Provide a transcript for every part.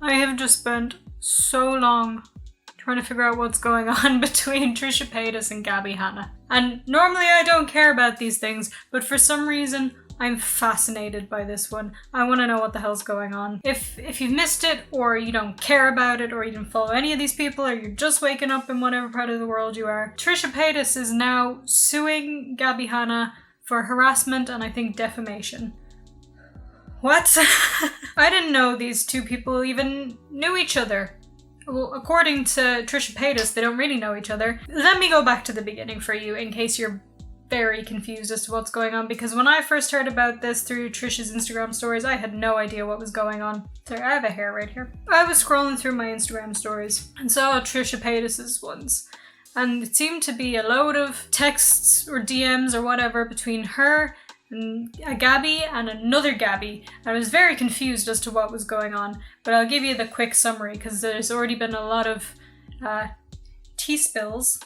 I have just spent so long trying to figure out what's going on between Trisha Paytas and Gabbie Hanna. And normally I don't care about these things, but for some reason I'm fascinated by this one. I want to know what the hell's going on. If you've missed it, or you don't care about it, or you didn't follow any of these people, or you're just waking up in whatever part of the world you are, Trisha Paytas is now suing Gabbie Hanna for harassment and I think defamation. What? I didn't know these two people even knew each other. Well, according to Trisha Paytas, they don't really know each other. Let me go back to the beginning for you in case you're very confused as to what's going on, because when I first heard about this through Trisha's Instagram stories, I had no idea what was going on. Sorry, I have a hair right here. I was scrolling through my Instagram stories and saw Trisha Paytas's ones, and it seemed to be a load of texts or DMs or whatever between her and a Gabi and another Gabi. I was very confused as to what was going on, but I'll give you the quick summary because there's already been a lot of tea spills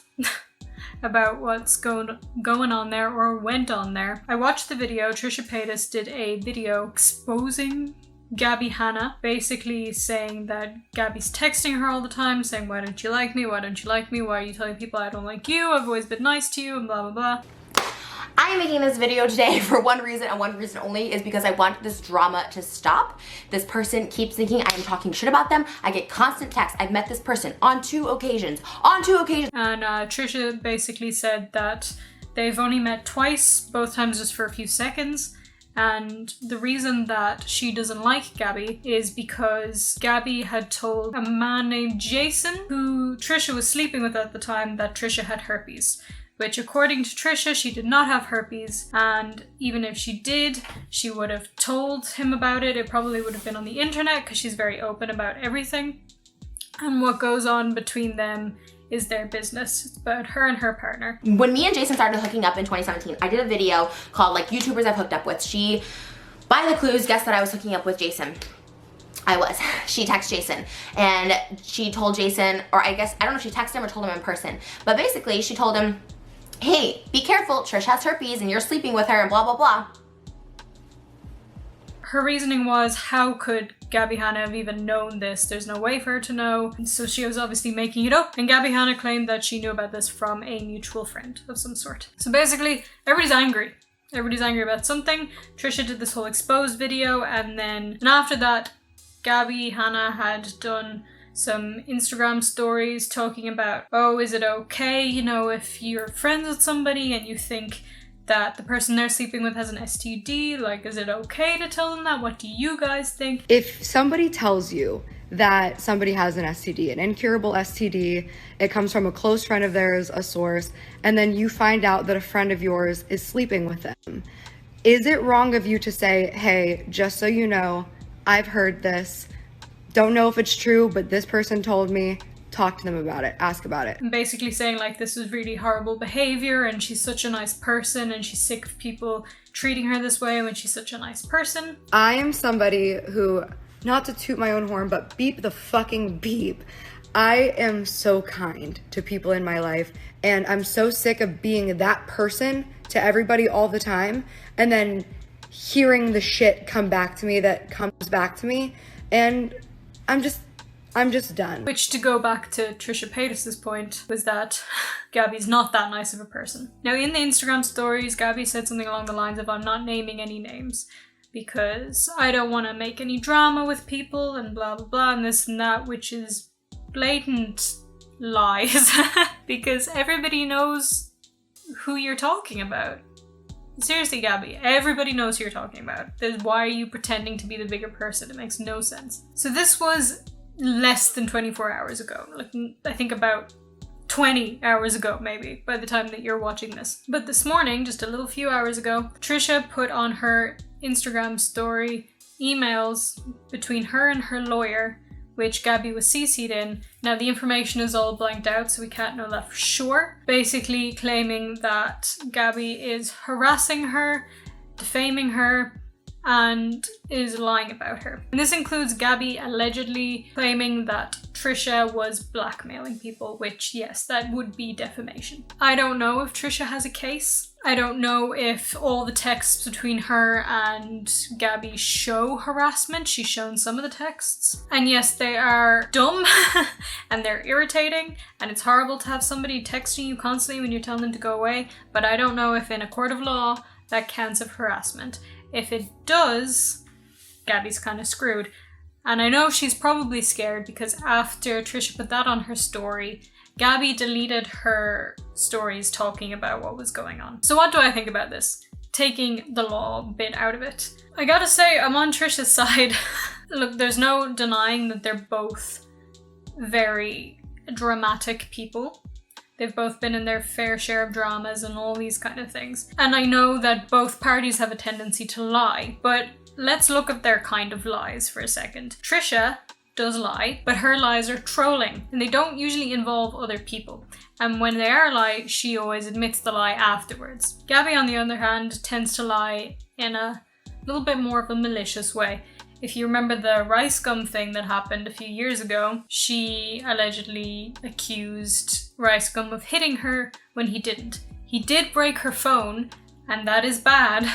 about what's going on there or went on there. I watched the video. Trisha Paytas did a video exposing Gabbie Hanna, basically saying that Gabi's texting her all the time, saying, why don't you like me? Why don't you like me? Why are you telling people I don't like you? I've always been nice to you and blah, blah, blah. I am making this video today for one reason and one reason only, is because I want this drama to stop. This person keeps thinking I am talking shit about them. I get constant texts. I've met this person on two occasions. And Trisha basically said that they've only met twice, both times just for a few seconds. And the reason that she doesn't like Gabi is because Gabi had told a man named Jason, who Trisha was sleeping with at the time, that Trisha had herpes. Which, according to Trisha, she did not have herpes, and even if she did, she would have told him about it. It probably would have been on the internet because she's very open about everything. And what goes on between them is their business. It's about her and her partner. When me and Jason started hooking up in 2017, I did a video called like YouTubers I've hooked up with. She, by the clues, guessed that I was hooking up with Jason. I was. She texted Jason and she told Jason, or I guess, I don't know if she texted him or told him in person, but basically she told him, hey, be careful, Trish has herpes and you're sleeping with her and blah, blah, blah. Her reasoning was, how could Gabbie Hanna have even known this? There's no way for her to know. And so she was obviously making it up. And Gabbie Hanna claimed that she knew about this from a mutual friend of some sort. So basically, everybody's angry. Everybody's angry about something. Trisha did this whole exposed video, and after that, Gabbie Hanna had done some Instagram stories talking about, oh, is it okay, you know, if you're friends with somebody and you think that the person they're sleeping with has an STD, like, is it okay to tell them that? What do you guys think? If somebody tells you that somebody has an STD, an incurable STD, it comes from a close friend of theirs, a source, and then you find out that a friend of yours is sleeping with them, is it wrong of you to say, hey, just so you know, I've heard this, don't know if it's true, but this person told me, talk to them about it, ask about it. And basically saying like this is really horrible behavior and she's such a nice person and she's sick of people treating her this way when she's such a nice person. I am somebody who, not to toot my own horn, but beep the fucking beep. I am so kind to people in my life, and I'm so sick of being that person to everybody all the time and then hearing the shit come back to me that comes back to me, and I'm just done. Which, to go back to Trisha Paytas' point, was that Gabi's not that nice of a person. Now, in the Instagram stories, Gabi said something along the lines of, I'm not naming any names because I don't want to make any drama with people and blah, blah, blah, and this and that, which is blatant lies because everybody knows who you're talking about. Seriously, Gabi, everybody knows who you're talking about. Why are you pretending to be the bigger person? It makes no sense. So this was less than 24 hours ago. Like, I think about 20 hours ago, maybe, by the time that you're watching this. But this morning, just a little few hours ago, Trisha put on her Instagram story emails between her and her lawyer, which Gabi was CC'd in. Now, the information is all blanked out, so we can't know that for sure. Basically claiming that Gabi is harassing her, defaming her, and is lying about her. And this includes Gabi allegedly claiming that Trisha was blackmailing people, which, yes, that would be defamation. I don't know if Trisha has a case. I don't know if all the texts between her and Gabi show harassment. She's shown some of the texts. And yes, they are dumb and they're irritating, and it's horrible to have somebody texting you constantly when you're telling them to go away, but I don't know if in a court of law that counts as harassment. If it does, Gabi's kind of screwed. And I know she's probably scared because after Trisha put that on her story, Gabi deleted her stories talking about what was going on. So what do I think about this? Taking the law bit out of it. I gotta say, I'm on Trisha's side. Look, there's no denying that they're both very dramatic people. They've both been in their fair share of dramas and all these kind of things. And I know that both parties have a tendency to lie, but let's look at their kind of lies for a second. Trisha does lie, but her lies are trolling, and they don't usually involve other people. And when they are lies, she always admits the lie afterwards. Gabi, on the other hand, tends to lie in a little bit more of a malicious way. If you remember the rice gum thing that happened a few years ago, she allegedly accused Rice Gum of hitting her when he didn't. He did break her phone, and that is bad,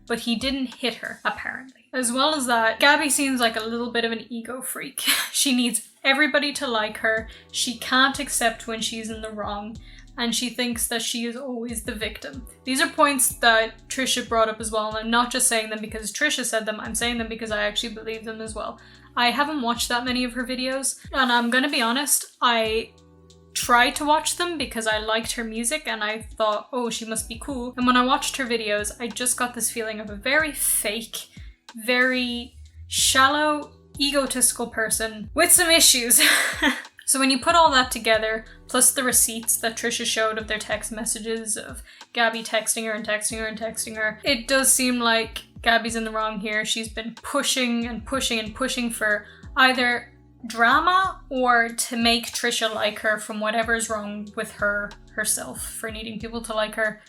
but he didn't hit her, apparently. As well as that, Gabi seems like a little bit of an ego freak. She needs everybody to like her, she can't accept when she's in the wrong, and she thinks that she is always the victim. These are points that Trisha brought up as well, and I'm not just saying them because Trisha said them, I'm saying them because I actually believe them as well. I haven't watched that many of her videos, and I'm gonna be honest, I tried to watch them because I liked her music and I thought, oh, she must be cool. And when I watched her videos, I just got this feeling of a very fake, very shallow, egotistical person with some issues. So when you put all that together, plus the receipts that Trisha showed of their text messages of Gabi texting her and texting her and texting her, it does seem like Gabi's in the wrong here. She's been pushing and pushing and pushing for either drama or to make Trisha like her from whatever's wrong with her herself, for needing people to like her.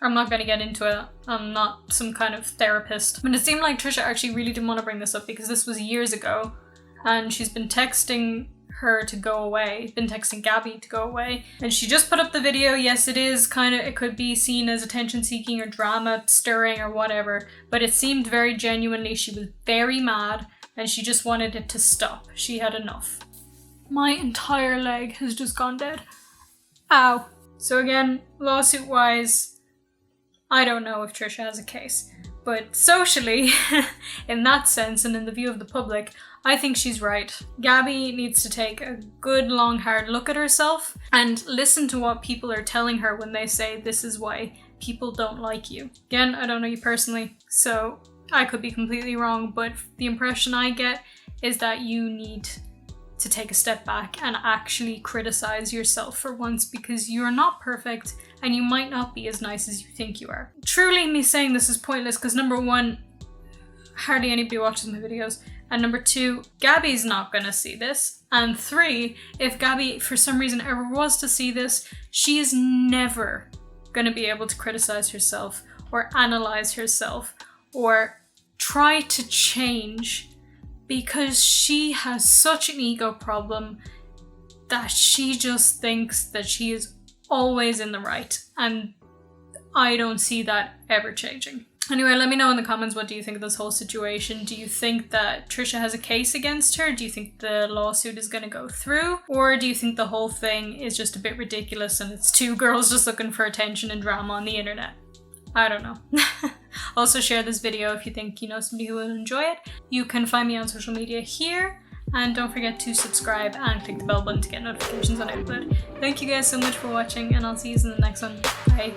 I'm not going to get into it. I'm not some kind of therapist. But it seemed like Trisha actually really didn't want to bring this up because this was years ago and she's been texting her to go away, been texting Gabi to go away. And she just put up the video. Yes, it is kind of, it could be seen as attention seeking or drama stirring or whatever, but it seemed very genuinely, she was very mad and she just wanted it to stop. She had enough. My entire leg has just gone dead. Ow. So again, lawsuit wise, I don't know if Trisha has a case, but socially, in that sense and in the view of the public, I think she's right. Gabi needs to take a good long hard look at herself and listen to what people are telling her when they say this is why people don't like you. Again, I don't know you personally, so I could be completely wrong, but the impression I get is that you need to take a step back and actually criticize yourself for once, because you're not perfect and you might not be as nice as you think you are. Truly, me saying this is pointless because number one, hardly anybody watches my videos, and number two, Gabi's not gonna see this, and three, if Gabi for some reason ever was to see this, she is never gonna be able to criticize herself or analyze herself or try to change, because she has such an ego problem that she just thinks that she is always in the right, and I don't see that ever changing. Anyway, let me know in the comments, what do you think of this whole situation? Do you think that Trisha has a case against her? Do you think the lawsuit is going to go through? Or do you think the whole thing is just a bit ridiculous and it's two girls just looking for attention and drama on the internet? I don't know. Also share this video if you think you know somebody who will enjoy it. You can find me on social media here, and don't forget to subscribe and click the bell button to get notifications when I upload. Thank you guys so much for watching, and I'll see you in the next one. Bye.